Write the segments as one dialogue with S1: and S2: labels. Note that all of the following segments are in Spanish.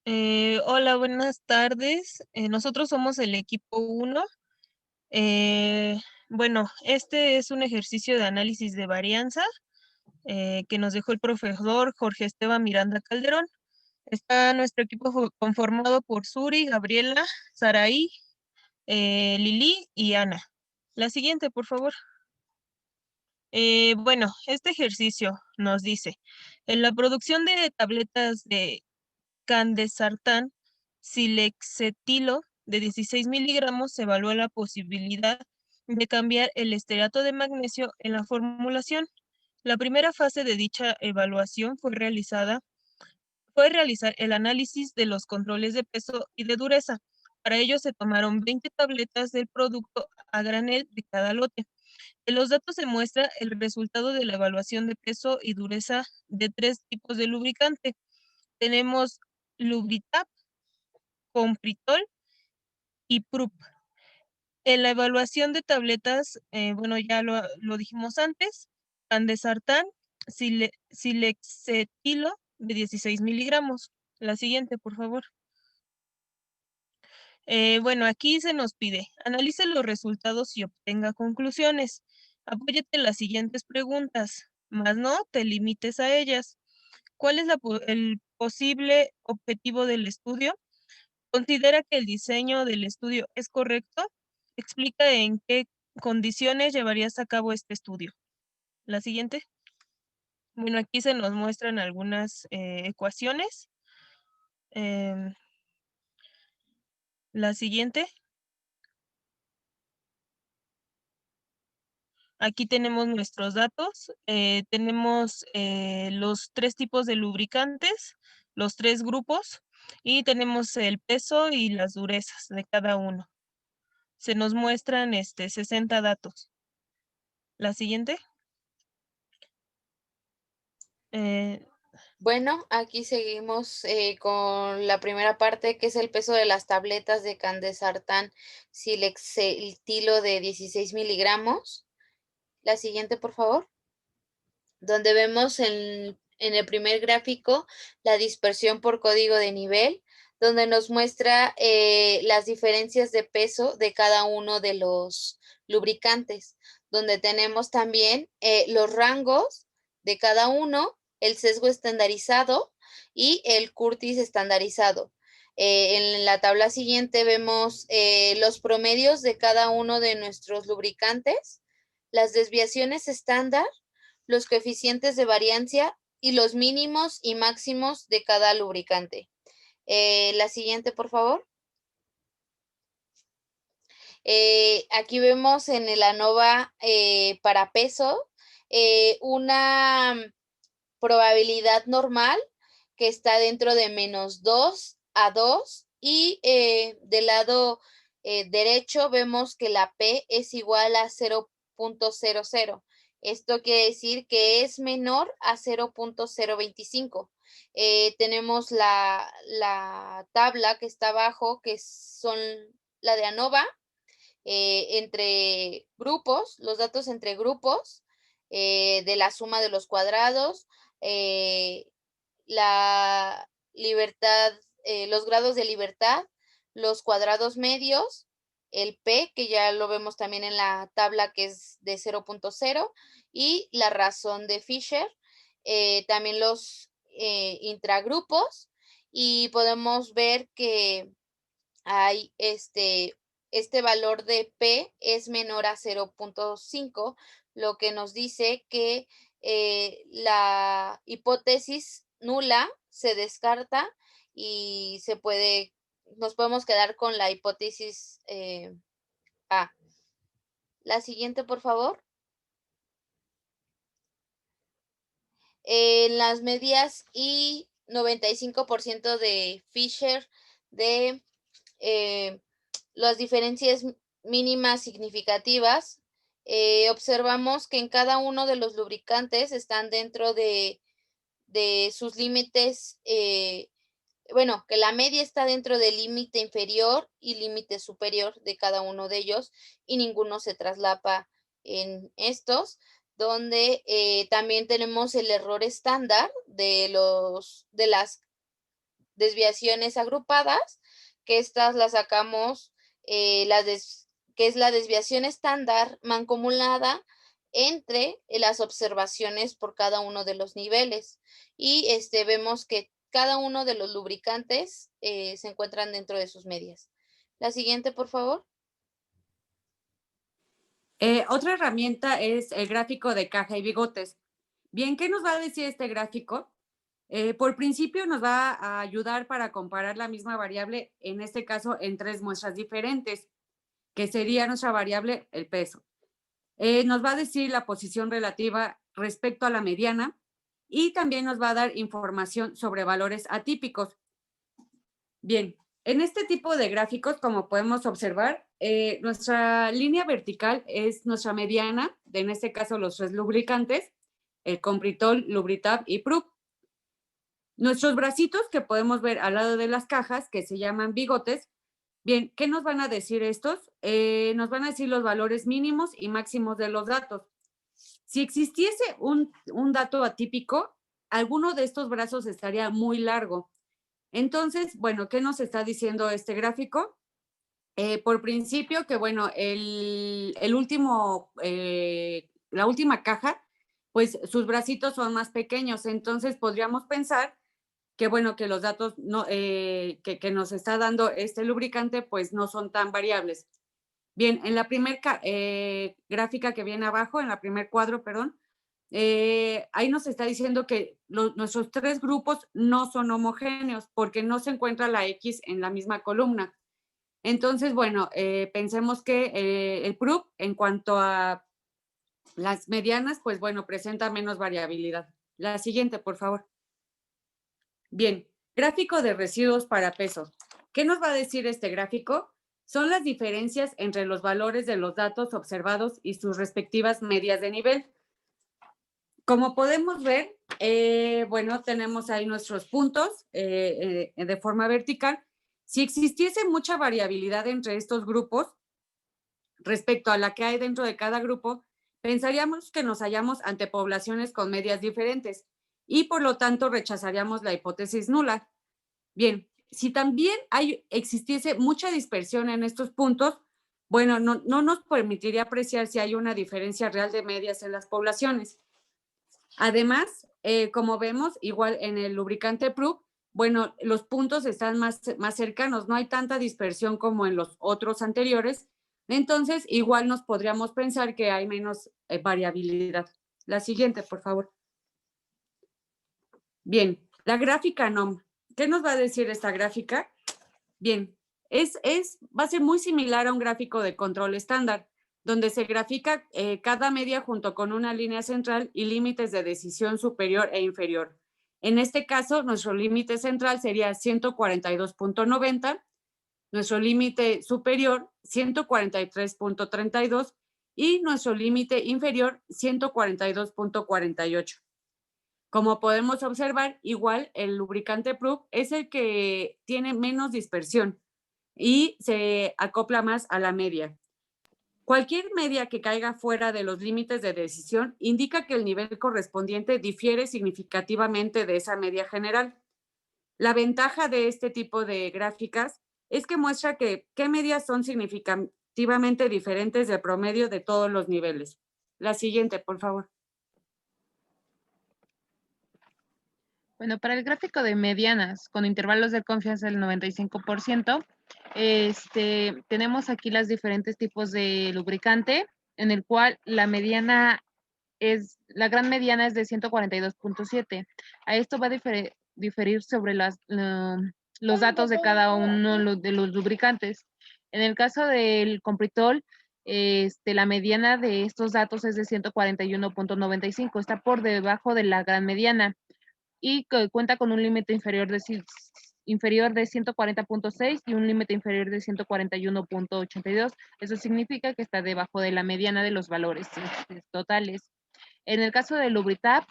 S1: Hola, buenas tardes. Nosotros somos el equipo 1. Eh, bueno, este es un ejercicio de análisis de varianza que nos dejó el profesor Jorge Esteban Miranda Calderón. Está nuestro equipo conformado por Suri, Gabriela, Saraí, Lili y Ana. La siguiente, por favor. Bueno, este ejercicio nos dice, en la producción de tabletas de candesartán silexetilo de 16 miligramos se evaluó la posibilidad de cambiar el estearato de magnesio en la formulación. La primera fase de dicha evaluación fue realizar el análisis de los controles de peso y de dureza. Para ello se tomaron 20 tabletas del producto a granel de cada lote. En los datos se muestra el resultado de la evaluación de peso y dureza de 3 tipos de lubricante. Tenemos Lubritap, Compritol y Prup. En la evaluación de tabletas, bueno, ya lo dijimos antes, Andesartán, silexetilo de 16 miligramos. La siguiente, por favor. Bueno, aquí se nos pide, analice los resultados y obtenga conclusiones. Apóyate en las siguientes preguntas, más no te limites a ellas. ¿Cuál es el posible objetivo del estudio? Considera que el diseño del estudio es correcto. Explica en qué condiciones llevarías a cabo este estudio. La siguiente. Bueno, aquí se nos muestran algunas ecuaciones. Em, la siguiente. Aquí tenemos nuestros datos. Tenemos los 3 tipos de lubricantes, los 3 grupos, y tenemos el peso y las durezas de cada uno. Se nos muestran 60 datos. La siguiente. Eh,
S2: Bueno, aquí seguimos con la primera parte, que es el peso de las tabletas de candesartán silexetilo de 16 miligramos. La siguiente, por favor, donde vemos en el primer gráfico la dispersión por código de nivel, donde nos muestra las diferencias de peso de cada uno de los lubricantes, donde tenemos también los rangos de cada uno, el sesgo estandarizado y el Curtis estandarizado. En la tabla siguiente vemos los promedios de cada uno de nuestros lubricantes, las desviaciones estándar, los coeficientes de variancia y los mínimos y máximos de cada lubricante. La siguiente, por favor. Aquí vemos en el ANOVA para peso una probabilidad normal que está dentro de -2 a 2 y del lado derecho vemos que la P es igual a 0.00. Esto quiere decir que es menor a 0.025. Tenemos la tabla que está abajo, que son la de ANOVA, entre grupos, los datos entre grupos, de la suma de los cuadrados, eh, la libertad, los grados de libertad, los cuadrados medios, el P, que ya lo vemos también en la tabla, que es de 0.0, y la razón de Fisher, también los intragrupos, y podemos ver que hay este valor de P es menor a 0.5, lo que nos dice que la hipótesis nula se descarta y nos podemos quedar con la hipótesis A. La siguiente, por favor. En las medias y 95% de Fisher de eh, las diferencias mínimas significativas, observamos que en cada uno de los lubricantes están dentro de sus límites, bueno, que la media está dentro del límite inferior y límite superior de cada uno de ellos y ninguno se traslapa en estos, donde también tenemos el error estándar de las desviaciones agrupadas, que estas las sacamos, que es la desviación estándar mancomunada entre las observaciones por cada uno de los niveles. Y vemos que cada uno de los lubricantes se encuentran dentro de sus medias. La siguiente, por favor.
S3: Otra herramienta es el gráfico de caja y bigotes. Bien, ¿qué nos va a decir este gráfico? Por principio nos va a ayudar para comparar la misma variable, en este caso en 3 muestras diferentes, que sería nuestra variable el peso. Nos va a decir la posición relativa respecto a la mediana y también nos va a dar información sobre valores atípicos. Bien, en este tipo de gráficos, como podemos observar, nuestra línea vertical es nuestra mediana, en este caso los 3 lubricantes, el Compritol, Lubritab y Prup. Nuestros bracitos que podemos ver al lado de las cajas, que se llaman bigotes. Bien, ¿qué nos van a decir estos? Nos van a decir los valores mínimos y máximos de los datos. Si existiese un dato atípico, alguno de estos brazos estaría muy largo. Entonces, bueno, ¿qué nos está diciendo este gráfico? Por principio, que bueno, la última caja, pues sus bracitos son más pequeños, entonces podríamos pensar que bueno, que los datos que nos está dando este lubricante, pues no son tan variables. Bien, en la primera gráfica que viene abajo, en la primer cuadro, perdón, ahí nos está diciendo que nuestros 3 grupos no son homogéneos porque no se encuentra la X en la misma columna. Entonces, bueno, pensemos que el PRUP en cuanto a las medianas, pues bueno, presenta menos variabilidad. La siguiente, por favor. Bien, gráfico de residuos para peso. ¿Qué nos va a decir este gráfico? Son las diferencias entre los valores de los datos observados y sus respectivas medias de nivel. Como podemos ver, bueno, tenemos ahí nuestros puntos de forma vertical. Si existiese mucha variabilidad entre estos grupos respecto a la que hay dentro de cada grupo, pensaríamos que nos hallamos ante poblaciones con medias diferentes y por lo tanto rechazaríamos la hipótesis nula. Bien, si también existiese mucha dispersión en estos puntos, bueno, no nos permitiría apreciar si hay una diferencia real de medias en las poblaciones. Además, como vemos, igual en el lubricante PRUP, bueno, los puntos están más cercanos, no hay tanta dispersión como en los otros anteriores, entonces igual nos podríamos pensar que hay menos variabilidad. La siguiente, por favor. Bien, la gráfica NOM. ¿Qué nos va a decir esta gráfica? Bien, va a ser muy similar a un gráfico de control estándar, donde se grafica cada media junto con una línea central y límites de decisión superior e inferior. En este caso, nuestro límite central sería 142.90, nuestro límite superior 143.32 y nuestro límite inferior 142.48. Como podemos observar, igual el lubricante PRUF es el que tiene menos dispersión y se acopla más a la media. Cualquier media que caiga fuera de los límites de decisión indica que el nivel correspondiente difiere significativamente de esa media general. La ventaja de este tipo de gráficas es que muestra qué medias son significativamente diferentes del promedio de todos los niveles. La siguiente, por favor.
S1: Bueno, para el gráfico de medianas con intervalos de confianza del 95%, tenemos aquí los diferentes tipos de lubricante, en el cual la gran mediana es de 142.7. A esto va a diferir sobre los datos de cada uno de los lubricantes. En el caso del Compritol, la mediana de estos datos es de 141.95, está por debajo de la gran mediana y que cuenta con un límite inferior de 140.6 y un límite inferior de 141.82. Eso significa que está debajo de la mediana de los valores totales. En el caso de Lubritab,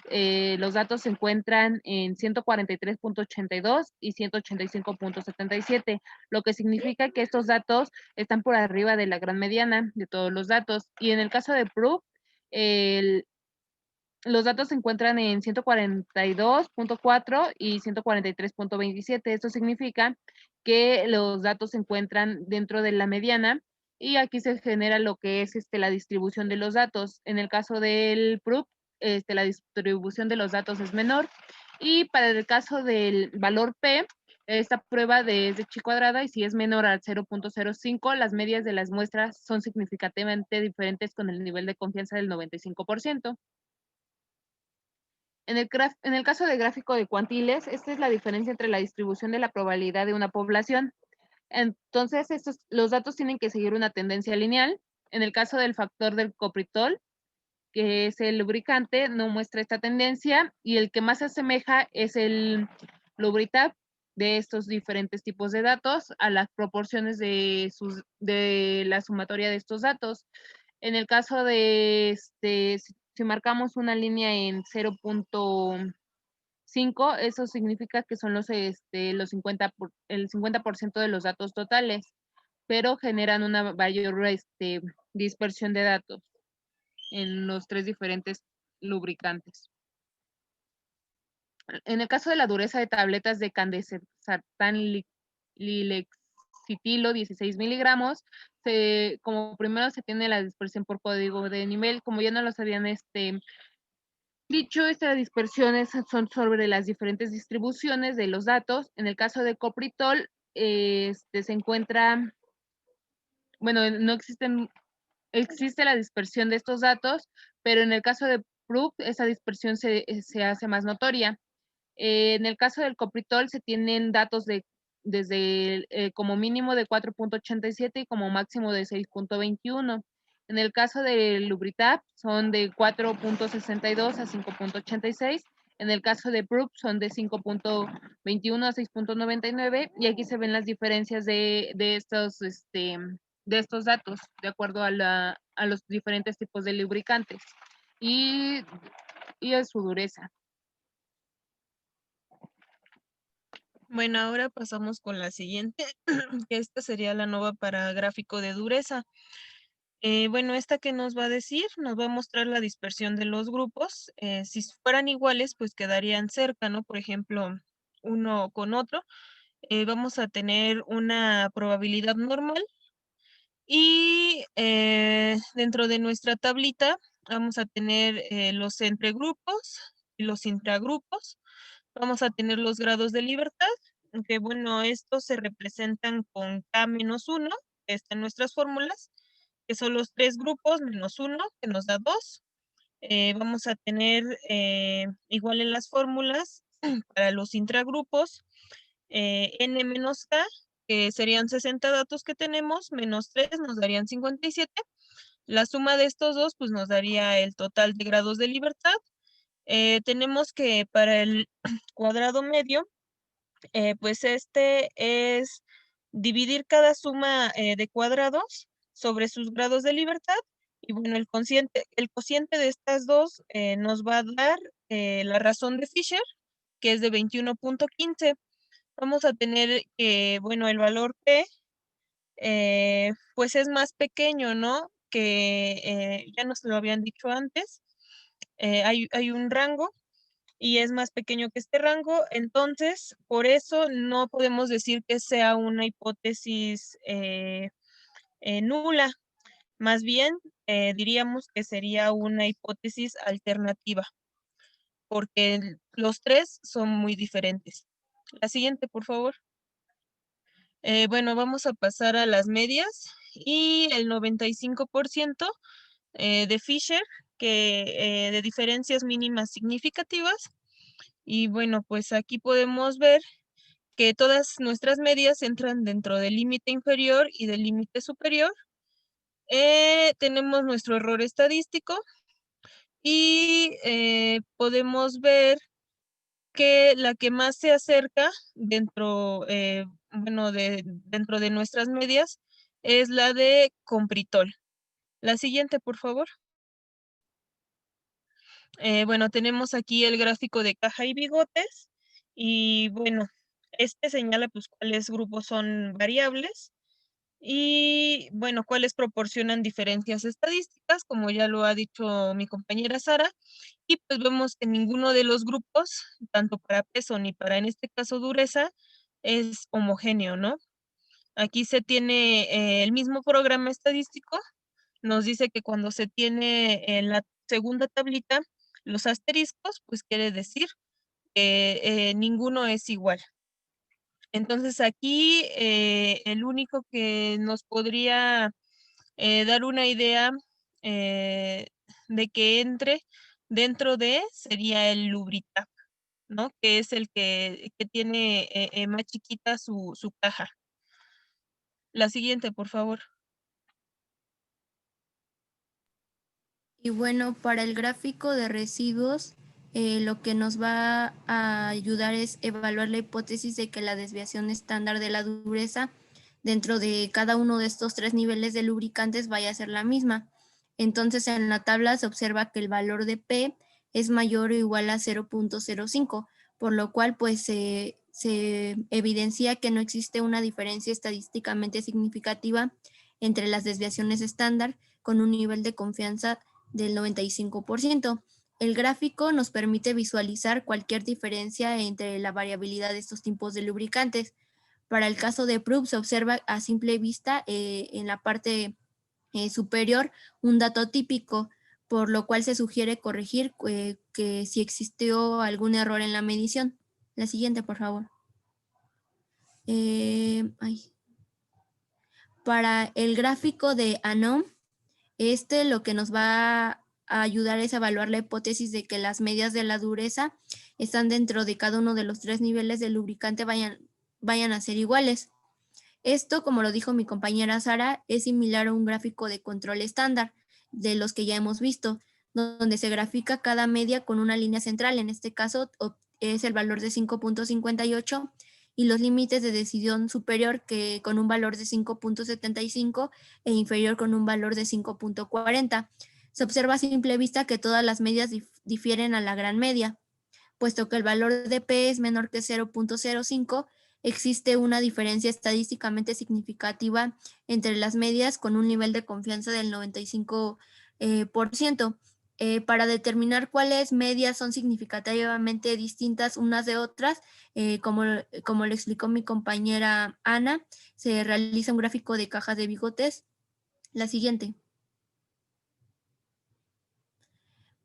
S1: los datos se encuentran en 143.82 y 185.77, lo que significa que estos datos están por arriba de la gran mediana de todos los datos. Y en el caso de Proof,
S4: los datos se encuentran en 142.4 y 143.27. Esto significa que los datos se encuentran dentro de la mediana y aquí se genera lo que es la distribución de los datos. En el caso del PROOP, la distribución de los datos es menor. Y para el caso del valor P, esta prueba es de chi cuadrada y si es menor al 0.05, las medias de las muestras son significativamente diferentes con el nivel de confianza del 95%. En el caso del gráfico de cuantiles, esta es la diferencia entre la distribución de la probabilidad de una población. Entonces, los datos tienen que seguir una tendencia lineal. En el caso del factor del copritol, que es el lubricante, no muestra esta tendencia y el que más se asemeja es el Lubritab de estos diferentes tipos de datos a las proporciones de la sumatoria de estos datos. En el caso de si marcamos una línea en 0.5, eso significa que son los 50 el 50% de los datos totales, pero generan una mayor dispersión de datos en los tres diferentes lubricantes. En el caso de la dureza de tabletas de candesartán lilexitilo, 16 miligramos, como primero se tiene la dispersión por código de nivel, como ya no los habían dicho, estas dispersiones son sobre las diferentes distribuciones de los datos. En el caso de copritol, se encuentra, bueno, no existe la dispersión de estos datos, pero en el caso de PROOP, esa dispersión se hace más notoria. En el caso del copritol se tienen datos desde como mínimo de 4.87 y como máximo de 6.21. En el caso del Lubritab son de 4.62 a 5.86. En el caso de PROOP son de 5.21 a 6.99 y aquí se ven las diferencias de estos datos de acuerdo a los diferentes tipos de lubricantes y a su dureza.
S1: Bueno, ahora pasamos con la siguiente, que esta sería la nova para gráfico de dureza. Bueno, esta que nos va a decir, nos va a mostrar la dispersión de los grupos. Si fueran iguales, pues quedarían cerca, ¿no? Por ejemplo, uno con otro. Vamos a tener una probabilidad normal y dentro de nuestra tablita vamos a tener los entregrupos y los intragrupos. Vamos a tener los grados de libertad, que bueno, estos se representan con K-1, que está en nuestras fórmulas, que son los 3 grupos menos 1, que nos da 2. Vamos a tener igual en las fórmulas para los intragrupos, N menos K, que serían 60 datos que tenemos, menos 3 nos darían 57. La suma de estos dos, pues nos daría el total de grados de libertad. Tenemos que para el cuadrado medio, pues este es dividir cada suma de cuadrados sobre sus grados de libertad. Y bueno, el cociente de estas dos nos va a dar la razón de Fisher, que es de 21.15. Vamos a tener que, bueno, el valor P, pues es más pequeño, ¿no? Que ya nos lo habían dicho antes. Hay un rango y es más pequeño que este rango, entonces por eso no podemos decir que sea una hipótesis nula, más bien diríamos que sería una hipótesis alternativa, porque los tres son muy diferentes. La siguiente, por favor. Bueno, vamos a pasar a las medias y el 95% de Fisher, que de diferencias mínimas significativas. Y bueno, pues aquí podemos ver que todas nuestras medias entran dentro del límite inferior y del límite superior. Tenemos nuestro error estadístico y podemos ver que la que más se acerca dentro, dentro de nuestras medias es la de Compritol. La siguiente, por favor. Bueno, tenemos aquí el gráfico de caja y bigotes y bueno, este señala pues cuáles grupos son variables Y bueno, cuáles proporcionan diferencias estadísticas, como ya lo ha dicho mi compañera Sara, y pues vemos que ninguno de los grupos, tanto para peso ni para en este caso dureza, es homogéneo, ¿no? Aquí se tiene el mismo programa estadístico, nos dice que cuando se tiene en la segunda tablita los asteriscos, pues quiere decir que ninguno es igual. Entonces aquí el único que nos podría dar una idea de que entre dentro de sería el Lubritap, ¿no? Que es el que tiene más chiquita su caja. La siguiente, por favor.
S5: Y bueno, para el gráfico de residuos, lo que nos va a ayudar es evaluar la hipótesis de que la desviación estándar de la dureza dentro de cada uno de estos 3 niveles de lubricantes vaya a ser la misma. Entonces, en la tabla se observa que el valor de P es mayor o igual a 0.05, por lo cual pues se evidencia que no existe una diferencia estadísticamente significativa entre las desviaciones estándar con un nivel de confianza del 95%. El gráfico nos permite visualizar cualquier diferencia entre la variabilidad de estos tipos de lubricantes. Para el caso de PRUB se observa a simple vista en la parte superior un dato típico, por lo cual se sugiere corregir que si existió algún error en la medición. La siguiente, por favor. Para el gráfico de ANOM, lo que nos va a ayudar es a evaluar la hipótesis de que las medias de la dureza están dentro de cada uno de los 3 niveles del lubricante vayan a ser iguales. Esto, como lo dijo mi compañera Sara, es similar a un gráfico de control estándar de los que ya hemos visto, donde se grafica cada media con una línea central. En este caso es el valor de 5.58 y los límites de decisión superior que con un valor de 5.75 e inferior con un valor de 5.40. Se observa a simple vista que todas las medias difieren a la gran media. Puesto que el valor de P es menor que 0.05, existe una diferencia estadísticamente significativa entre las medias con un nivel de confianza del 95%. Para determinar cuáles medias son significativamente distintas unas de otras, como lo explicó mi compañera Ana, se realiza un gráfico de cajas de bigotes. La siguiente.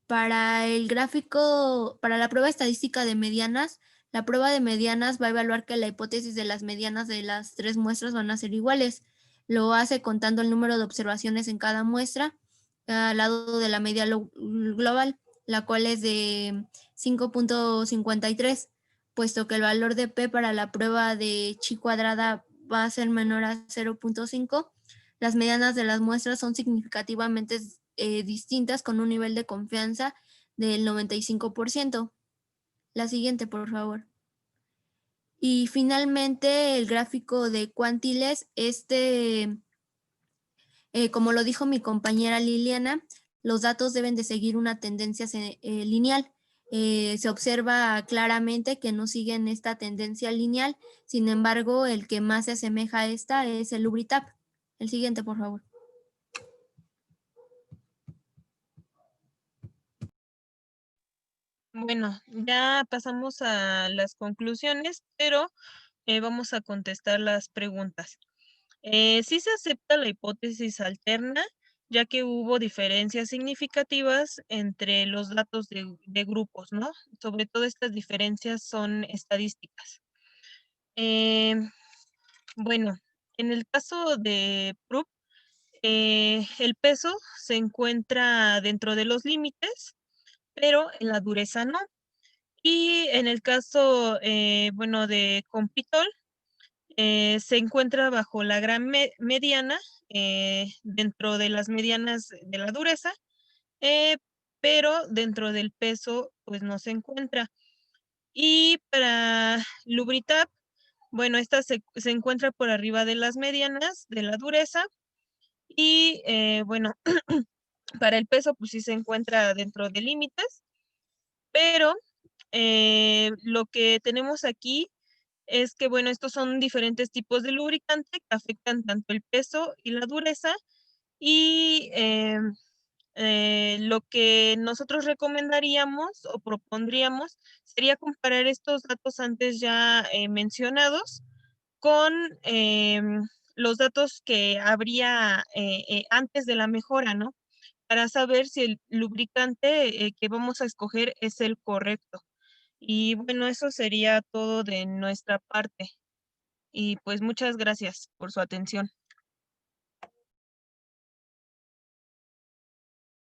S5: Para el gráfico, para la prueba estadística de medianas, la prueba de medianas va a evaluar que la hipótesis de las medianas de las 3 muestras van a ser iguales. Lo hace contando el número de observaciones en cada muestra al lado de la media global, la cual es de 5.53, puesto que el valor de P para la prueba de chi cuadrada va a ser menor a 0.5. Las medianas de las muestras son significativamente distintas con un nivel de confianza del 95%. La siguiente, por favor. Y finalmente el gráfico de cuantiles, como lo dijo mi compañera Liliana, los datos deben de seguir una tendencia lineal. Se observa claramente que no siguen esta tendencia lineal, sin embargo, el que más se asemeja a esta es el Lubritap. El siguiente, por favor.
S1: Bueno, ya pasamos a las conclusiones, pero vamos a contestar las preguntas. Sí se acepta la hipótesis alterna, ya que hubo diferencias significativas entre los datos de grupos, ¿no? Sobre todo estas diferencias son estadísticas. Bueno, en el caso de PRUB, el peso se encuentra dentro de los límites, pero en la dureza no. Y en el caso, bueno, de Compitol, se encuentra bajo la gran mediana, dentro de las medianas de la dureza, pero dentro del peso, pues no se encuentra. Y para Lubritap, bueno, esta se encuentra por arriba de las medianas de la dureza. Y bueno, para el peso, pues sí se encuentra dentro de límites, pero lo que tenemos aquí es que, bueno, estos son diferentes tipos de lubricante que afectan tanto el peso y la dureza y lo que nosotros recomendaríamos o propondríamos sería comparar estos datos antes ya mencionados con los datos que habría antes de la mejora, ¿no? Para saber si el lubricante que vamos a escoger es el correcto. Y bueno, eso sería todo de nuestra parte. Y pues muchas gracias por su atención.